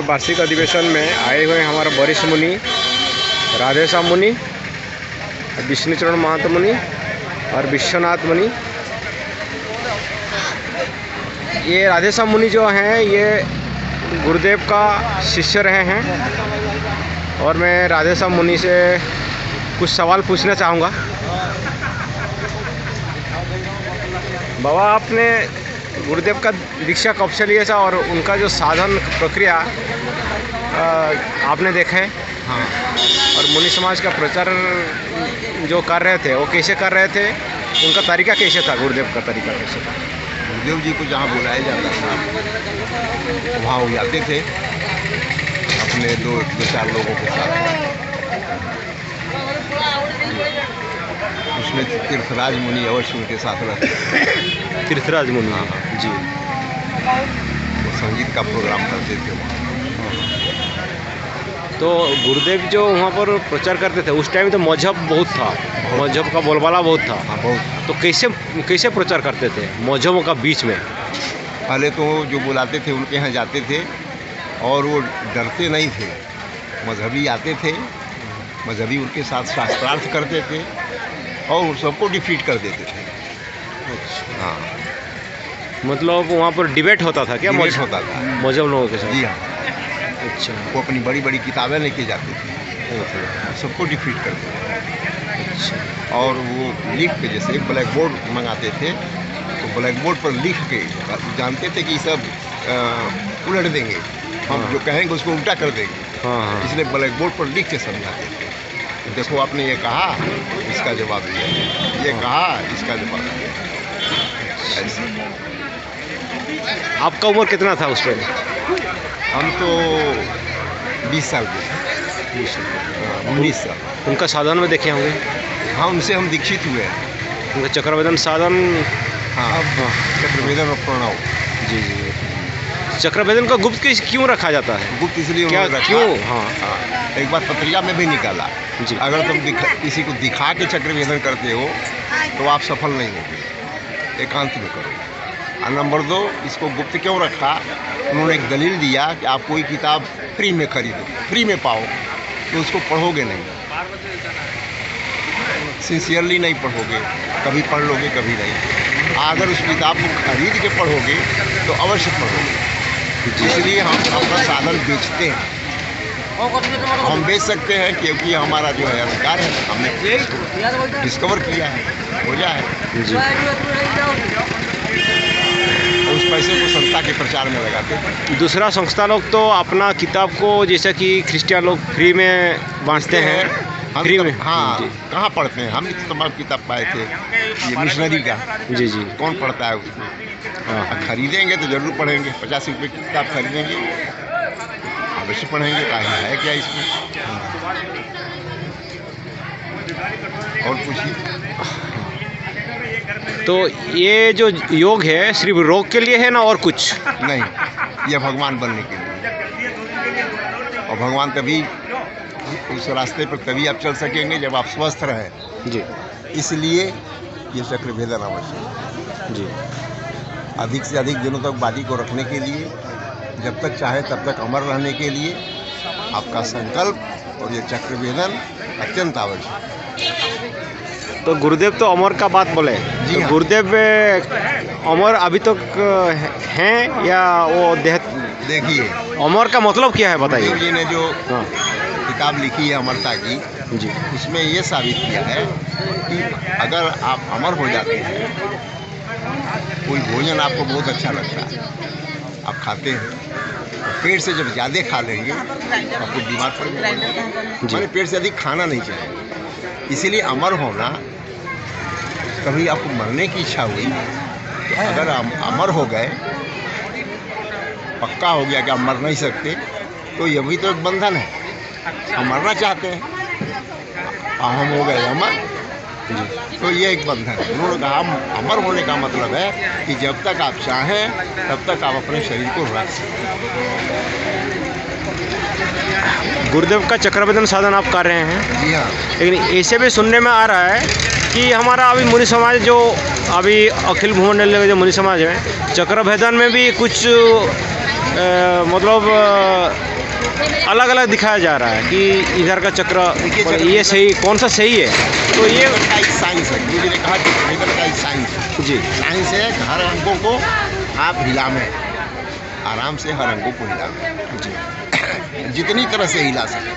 वार्षिक अधिवेशन में आए हुए हमारे वरिष्ठ मुनि राधेश्याम मुनि, विष्णुचरण महंत मुनि और विश्वनाथ मुनि। ये राधेश्याम मुनि जो हैं ये गुरुदेव का शिष्य रहे हैं और मैं राधेश्याम मुनि से कुछ सवाल पूछना चाहूँगा। बाबा, आपने गुरुदेव का दीक्षा कब से लिया था और उनका जो साधन प्रक्रिया आपने देखा है? हाँ। और मुनि समाज का प्रचार जो कर रहे थे वो कैसे कर रहे थे? उनका तरीका कैसे था? गुरुदेव का तरीका कैसे था? गुरुदेव जी को जहाँ बुलाया जाता था वहाँ वो जाते थे अपने दो चार लोगों के साथ। उसमें तीर्थराज मुनि अवश्य उनके साथ रहते थे। तीर्थराज मुनि? हाँ जी। वो संगीत का प्रोग्राम करते थे वहाँ। तो गुरुदेव जो वहाँ पर प्रचार करते थे उस टाइम तो मजहब बहुत था, मजहब का बोलबाला बहुत था। हाँ, बहुत। तो कैसे प्रचार करते थे मजहबों का बीच में? पहले तो जो बुलाते थे उनके यहाँ जाते थे और वो डरते नहीं थे। मजहबी आते थे, मजहबी उनके साथ शास्त्रार्थ करते थे और सबको डिफीट कर देते थे। हाँ, मतलब वहाँ पर डिबेट होता था क्या? डिबेट होता था मजहब लोगों के साथ? जी हाँ। अच्छा। वो अपनी बड़ी बड़ी किताबें लेके जाते थे, सबको डिफीट करते थे। अच्छा। और वो लिख के, जैसे एक ब्लैक बोर्ड मंगाते थे तो ब्लैक बोर्ड पर लिख के, जानते थे कि सब उलट देंगे, हम जो कहेंगे उसको उल्टा कर देंगे। हाँ। इसलिए ब्लैक बोर्ड पर लिख के समझाते थे। देखो आपने ये कहा, इसका जवाब दिया, ये कहा, इसका जवाब दिया। ऐसे। आपका उम्र कितना था उस टाइम? हम तो 20 साल के थे। 19 साल। उनका साधन में देखे होंगे? हाँ, उनसे हम दीक्षित हुए हैं। उनका चक्रवेदन साधन? हाँ, चक्रवेदन और प्रणव। जी जी। चक्रवेदन का गुप्त क्यों रखा जाता है? गुप्त इसलिए क्या, उन्होंने रखा। क्यों? हाँ, एक बार पत्रिका में भी निकाला जी। अगर तुम किसी को दिखा के चक्रवेदन करते हो तो आप सफल नहीं होगे, एकांत में करो। और नंबर 2, इसको गुप्त क्यों रखा? उन्होंने एक दलील दिया कि आप कोई किताब फ्री में खरीदो, फ्री में पाओ तो उसको पढ़ोगे नहीं, सिंसियरली नहीं पढ़ोगे, कभी पढ़ लोगे कभी नहीं। अगर उस किताब को खरीद के पढ़ोगे तो अवश्य पढ़ोगे। इसलिए हम अपना साधन बेचते हैं। हम बेच सकते हैं क्योंकि हमारा जो है अधिकार है, हमने डिस्कवर किया है, खोजा है। जी। उस पैसे को संस्था के प्रचार में लगाते हैं। दूसरा संस्था लोग तो अपना किताब को जैसे कि क्रिश्चियन लोग फ्री में बांटते हैं। हम फ्री में? हाँ, जी। कहाँ पढ़ते हैं? हम भी तो तमाम किताब पाए थे, ये मिशनरी का। जी जी। कौन पढ़ता है उसको? हाँ। खरीदेंगे तो जरूर पढ़ेंगे। 50 रुपये की किताब खरीदेंगे, अवश्य पढ़ेंगे। कहा है क्या इसमें? और पूछिए। तो ये जो योग है सिर्फ रोग के लिए है ना और कुछ? नहीं, यह भगवान बनने के लिए। और भगवान तभी, उस रास्ते पर तभी आप चल सकेंगे जब आप स्वस्थ रहें। जी। इसलिए ये चक्रभेदन आवश्यक है। जी। अधिक से अधिक दिनों तक बॉडी को रखने के लिए, जब तक चाहे तब तक अमर रहने के लिए आपका संकल्प और ये चक्रभेदन अत्यंत आवश्यक है। तो गुरुदेव तो अमर का बात बोले। जी तो हाँ। गुरुदेव अमर अभी तक हैं या वो देह? देखिए, अमर का मतलब क्या है बताइए? गुरुदेव जी ने जो हाँ। किताब लिखी है अमरता की, जी। उसमें ये साबित किया है कि अगर आप अमर हो जाते हैं, कोई भोजन आपको बहुत अच्छा लगता है, आप खाते हैं, तो पेट से जब ज़्यादा खा लेंगे तो आपको बीमार पड़ जाएगा। मैंने पेट से अधिक खाना नहीं चाहिए। इसीलिए अमर होना, कभी आपको मरने की इच्छा हुई तो अगर अमर हो गए, पक्का हो गया कि आप मर नहीं सकते, तो ये भी तो एक बंधन है। हम मरना चाहते हैं, हम हो गए अमर, तो ये एक बंधन है। उन्होंने कहा अमर होने का मतलब है कि जब तक आप चाहें तब तक आप अपने शरीर को रख सकते। गुरुदेव का चक्रवेदन साधन आप कर रहे हैं? जी हाँ। लेकिन ऐसे भी सुनने में आ रहा है कि हमारा अभी मुनि समाज जो अभी अखिल भुवन जो मुनि समाज है, चक्रभेदन में भी कुछ मतलब अलग अलग दिखाया जा रहा है कि इधर का चक्र देखिए, ये सही, कौन सा सही है, तो ये का एक साइंस है। गुरु जी ने कहा कि चक्रभेदन का एक साइंस है। जी साइंस है कि हर अंगों को आप हिलाएं, आराम से हर अंगों को हिलाएं, जी जितनी तरह से हिला सके।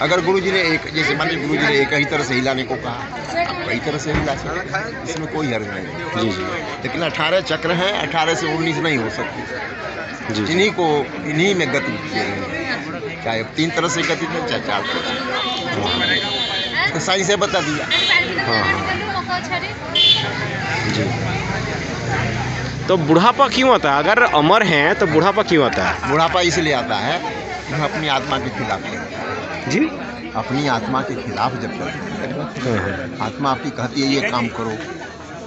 अगर गुरु जी ने एक, जैसे मान लीजिए गुरु जी ने एक ही तरह से हिलाने को कहा, आप कई तरह से हिला सकते, इसमें कोई हर्ज नहीं है। जी जी लेकिन 18 चक्र हैं, 18 से 19 नहीं हो सकती। जी इन्हीं में गति किए हैं, चाहे 3 तरह से गति दें, चाहे 4 तरह से। तो साइंस से बता दिया। हाँ जी। तो बुढ़ापा क्यों आता है? अगर अमर हैं तो बुढ़ापा क्यों आता है? बुढ़ापा इसलिए आता है कि हम अपनी आत्मा के खिलाफ हैं। जी अपनी आत्मा के खिलाफ जब चलते हैं, आत्मा आपकी कहती है ये काम करो,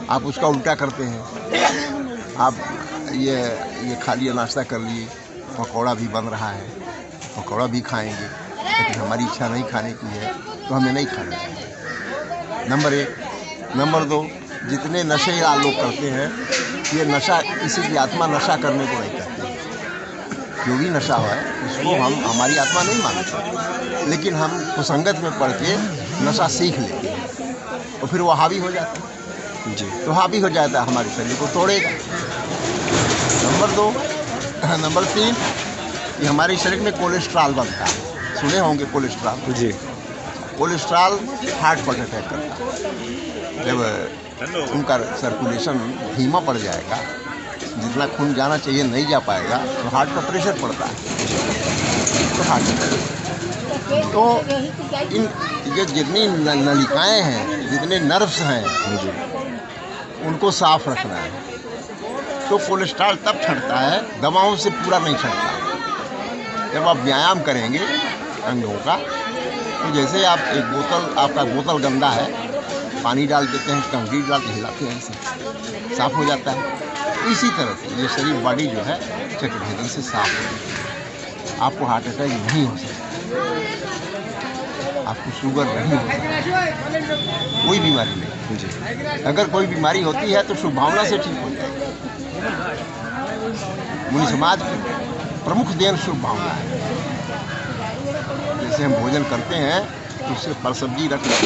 आप उसका उल्टा करते हैं। आप ये खा लिया, नाश्ता कर लिए, पकौड़ा भी बन रहा है, पकौड़ा भी खाएंगे, लेकिन हमारी इच्छा नहीं खाने की है तो हमें नहीं खाना चाहिए। नंबर 1। नंबर 2, जितने नशे आप लोग करते हैं, ये नशा, किसी की आत्मा नशा करने को नहीं कहती। जो भी नशा है उसको हम हमारी आत्मा नहीं मानते, लेकिन हम कुसंगत में पढ़ के नशा सीख लेते हैं और फिर वो हावी हो जाता है। जी तो हावी हो जाता है, हमारे शरीर को तोड़ेगा। नंबर 2। नंबर 3, कि हमारे शरीर में कोलेस्ट्रॉल बनता है। सुने होंगे कोलेस्ट्रॉल। जी कोलेस्ट्रॉल हार्ट पर अटैक करता है। जब उनका सर्कुलेशन धीमा पड़ जाएगा, जितना खून जाना चाहिए नहीं जा पाएगा, तो हार्ट पर प्रेशर पड़ता है, तो हार्ट अटैक। तो इन ये जितनी नलिकाएँ हैं, जितने नर्व्स हैं, उनको साफ रखना है। तो कोलेस्ट्रॉल तब छटता है, दवाओं से पूरा नहीं छटता। जब आप व्यायाम करेंगे अंगों का, तो जैसे आप एक बोतल, आपका बोतल गंदा है, पानी डाल देते हैं, कंक्रीट डाल के हिलाते हैं, इससे साफ हो जाता है। इसी तरह से ये शरीर, बॉडी जो है, चक्रभेदन से साफ हो जाती है। आपको हार्ट अटैक नहीं हो सकता, आपको शुगर नहीं हो सकता, कोई बीमारी नहीं। जी अगर कोई बीमारी होती है तो शुभ भावना से ठीक हो जाएगी। मुनि समाज की प्रमुख देन शुभ भावना है। जैसे हम भोजन करते हैं तो उससे फल सब्जी रखते हैं,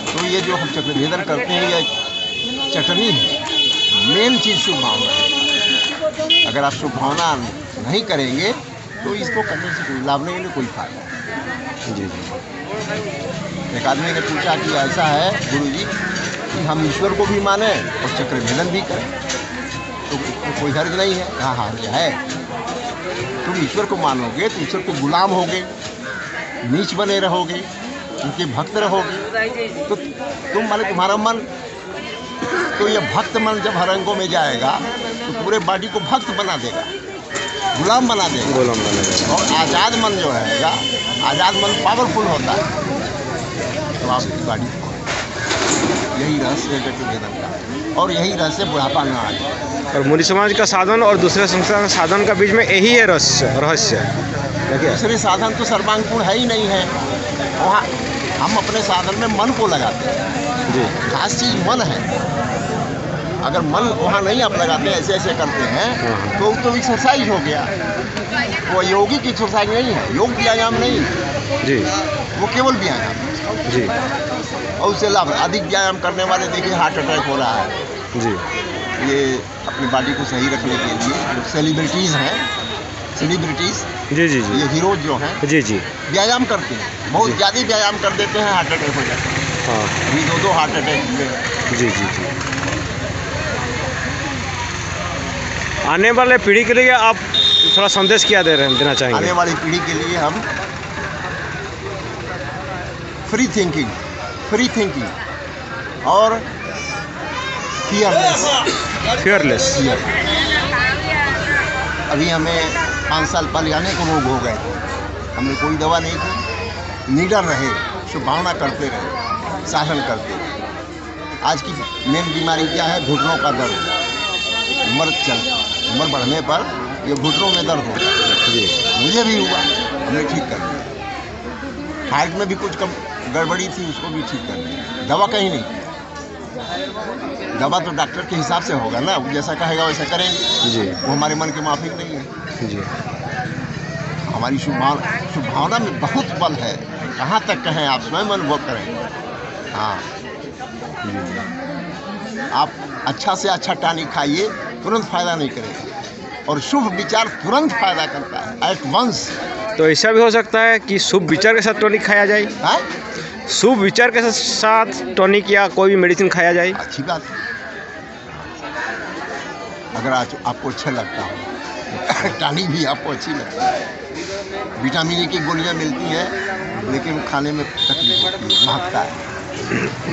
तो ये जो हम चक्रभेदन करते हैं, ये चटनी है। मेन चीज़ शुभ भावना है। अगर आप शुभ भावना नहीं करेंगे तो इसको करने से कोई लाभ नहीं, कोई फायदा नहीं। जी जी। एक आदमी ने पूछा कि ऐसा है गुरु जी कि हम ईश्वर को भी माने और चक्रभेदन भी करें, तो कोई हर्ज नहीं है। कहाँ हर्ज है? तुम ईश्वर को मानोगे तो ईश्वर के गुलाम होगे, नीच बने रहोगे, उनके भक्त रहोगे, तो तुम माने तुम्हारा मन, तो ये भक्त मन जब हर अंगों में जाएगा तो पूरे बॉडी को भक्त बना देगा, गुलाम बना देगा। गुलाम बनेगा। और आज़ाद मन जो रहेगा, आज़ाद मन पावरफुल होता है, तो आपकी बॉडी, यही रहस्य है चक्रभेदन का, और यही रहस्य बुढ़ापा न आ जाए। और मुनि समाज का साधन और दूसरे संस्था का साधन का बीच में यही है रहस्य। देखिए, दूसरे साधन तो सर्वांगपूर्ण है ही नहीं है। वहाँ हम अपने साधन में मन को लगाते हैं। जी खास चीज़ मन है। अगर मन वहाँ नहीं आप लगाते, ऐसे ऐसे करते हैं, तो एक्सरसाइज हो गया। वो योगी की एक्सरसाइज नहीं है, योग व्यायाम नहीं, जी वो केवल व्यायाम। जी और उससे लाभ, अधिक व्यायाम करने वाले देखिए हार्ट अटैक हो रहा है। जी ये अपनी बॉडी को सही रखने के लिए जो सेलिब्रिटीज़ हैं, सेलिब्रिटीज़, जी जी जी ये हीरोज जो हैं, जी जी व्यायाम करते हैं, बहुत जी। ज़्यादा व्यायाम कर देते हैं, हार्ट अटैक हो जाता है। हाँ अभी 2 हार्ट अटैक हुए। जी जी जी। आने वाले पीढ़ी के लिए आप थोड़ा संदेश क्या देना आने चाहेंगे? वाली पीढ़ी के लिए हम फ्री थिंकिंग और फियरलेस। अभी हमें 5 साल पहले अनेक रोग हो गए थे, हमने कोई दवा नहीं की, निडर रहे, शुभ भावना करते रहे, साधन करते रहे। आज की मेन बीमारी क्या है? घुटनों का दर्द। उम्र बढ़ने पर ये घुटनों में दर्द होता है। जी मुझे भी हुआ, हमने ठीक कर दिया। हार्ट में भी कुछ कम गड़बड़ी थी, उसको भी ठीक कर दिया, दवा कहीं नहीं की। दवा तो डॉक्टर के हिसाब से होगा ना, वो जैसा कहेगा वैसा करेंगे। जी वो हमारे मन के माफिक नहीं है। जी। हमारी शुभ भावना में बहुत बल है। कहाँ तक कहें, आप स्वयं अनुभव करें। हाँ, आप अच्छा से अच्छा टॉनिक खाइए, तुरंत फायदा नहीं करेगा, और शुभ विचार तुरंत फायदा करता है, एट वंस। तो ऐसा भी हो सकता है कि शुभ विचार के साथ टॉनिक खाया जाए? हाँ, शुभ विचार के साथ टॉनिक या कोई भी मेडिसिन खाया जाए? अच्छी बात है। अगर आज आपको अच्छा लगता हो, टॉनिक भी आपको अच्छी लगती है। विटामिन ई की गोलियां मिलती हैं, लेकिन खाने में तकलीफ होती है, महकता है।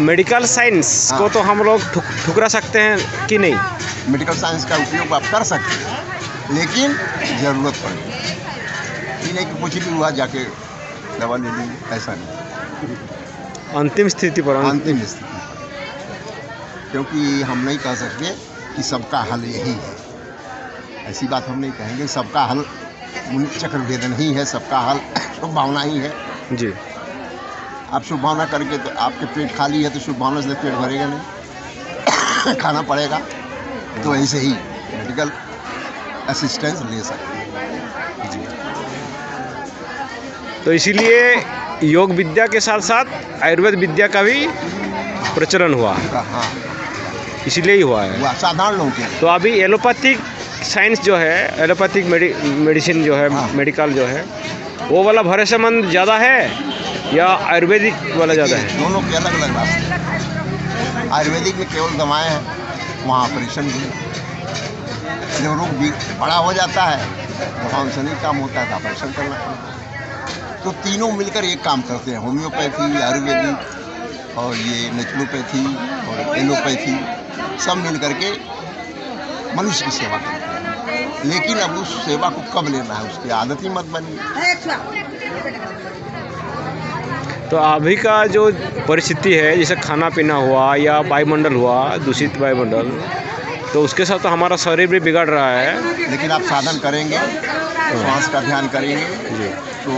मेडिकल साइंस को तो हम लोग ठुकरा सकते हैं कि नहीं? मेडिकल साइंस का उपयोग आप कर सकते हैं, लेकिन ज़रूरत पड़े। ये नहीं कि कुछ भी हुआ जाके दवा ले ली, ऐसा नहीं। अंतिम स्थिति पर अंतिम स्थिति पर, क्योंकि हम नहीं कह सकते कि सबका हल यही है। ऐसी बात हम नहीं कहेंगे। सबका हल चक्रभेद नहीं है, सबका हल शुभ भावना ही है। जी। आप शुभ भावना करके, तो आपके पेट खाली है तो शुभ भावना से पेट भरेगा नहीं, खाना पड़ेगा। तो ऐसे ही मेडिकल असिस्टेंस ले सकते हैं। जी। तो इसीलिए योग विद्या के साथ साथ आयुर्वेद विद्या का भी प्रचलन हुआ, हाँ, इसीलिए ही हुआ है। वो साधारण लोगों के लिए। तो अभी एलोपैथिक साइंस जो है, एलोपैथिक मेडिसिन जो है, हाँ। मेडिकल जो है, वो वाला भरोसेमंद ज़्यादा है या आयुर्वेदिक वाला ज़्यादा है? दोनों के अलग अलग रास्ते हैं। आयुर्वेदिक में केवल दवाएं हैं, वहाँ ऑपरेशन भी। जब रोग भी बड़ा हो जाता है, दवाओं से नहीं काम होता है तो ऑपरेशन करना पड़ता है। तो तीनों मिलकर एक काम करते हैं, होम्योपैथी, आयुर्वेदिक और ये नेचुरोपैथी और एलोपैथी, सब मिल करके मनुष्य की सेवा करते हैं। लेकिन अब उस सेवा को कब लेना है, उसकी आदत ही मत बनी। तो अभी का जो परिस्थिति है, जैसे खाना पीना हुआ या वायुमंडल हुआ, दूषित वायुमंडल, तो उसके साथ तो हमारा शरीर भी बिगड़ रहा है। लेकिन आप साधन करेंगे, श्वास का ध्यान करेंगे, जी। तो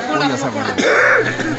कोई असर नहीं।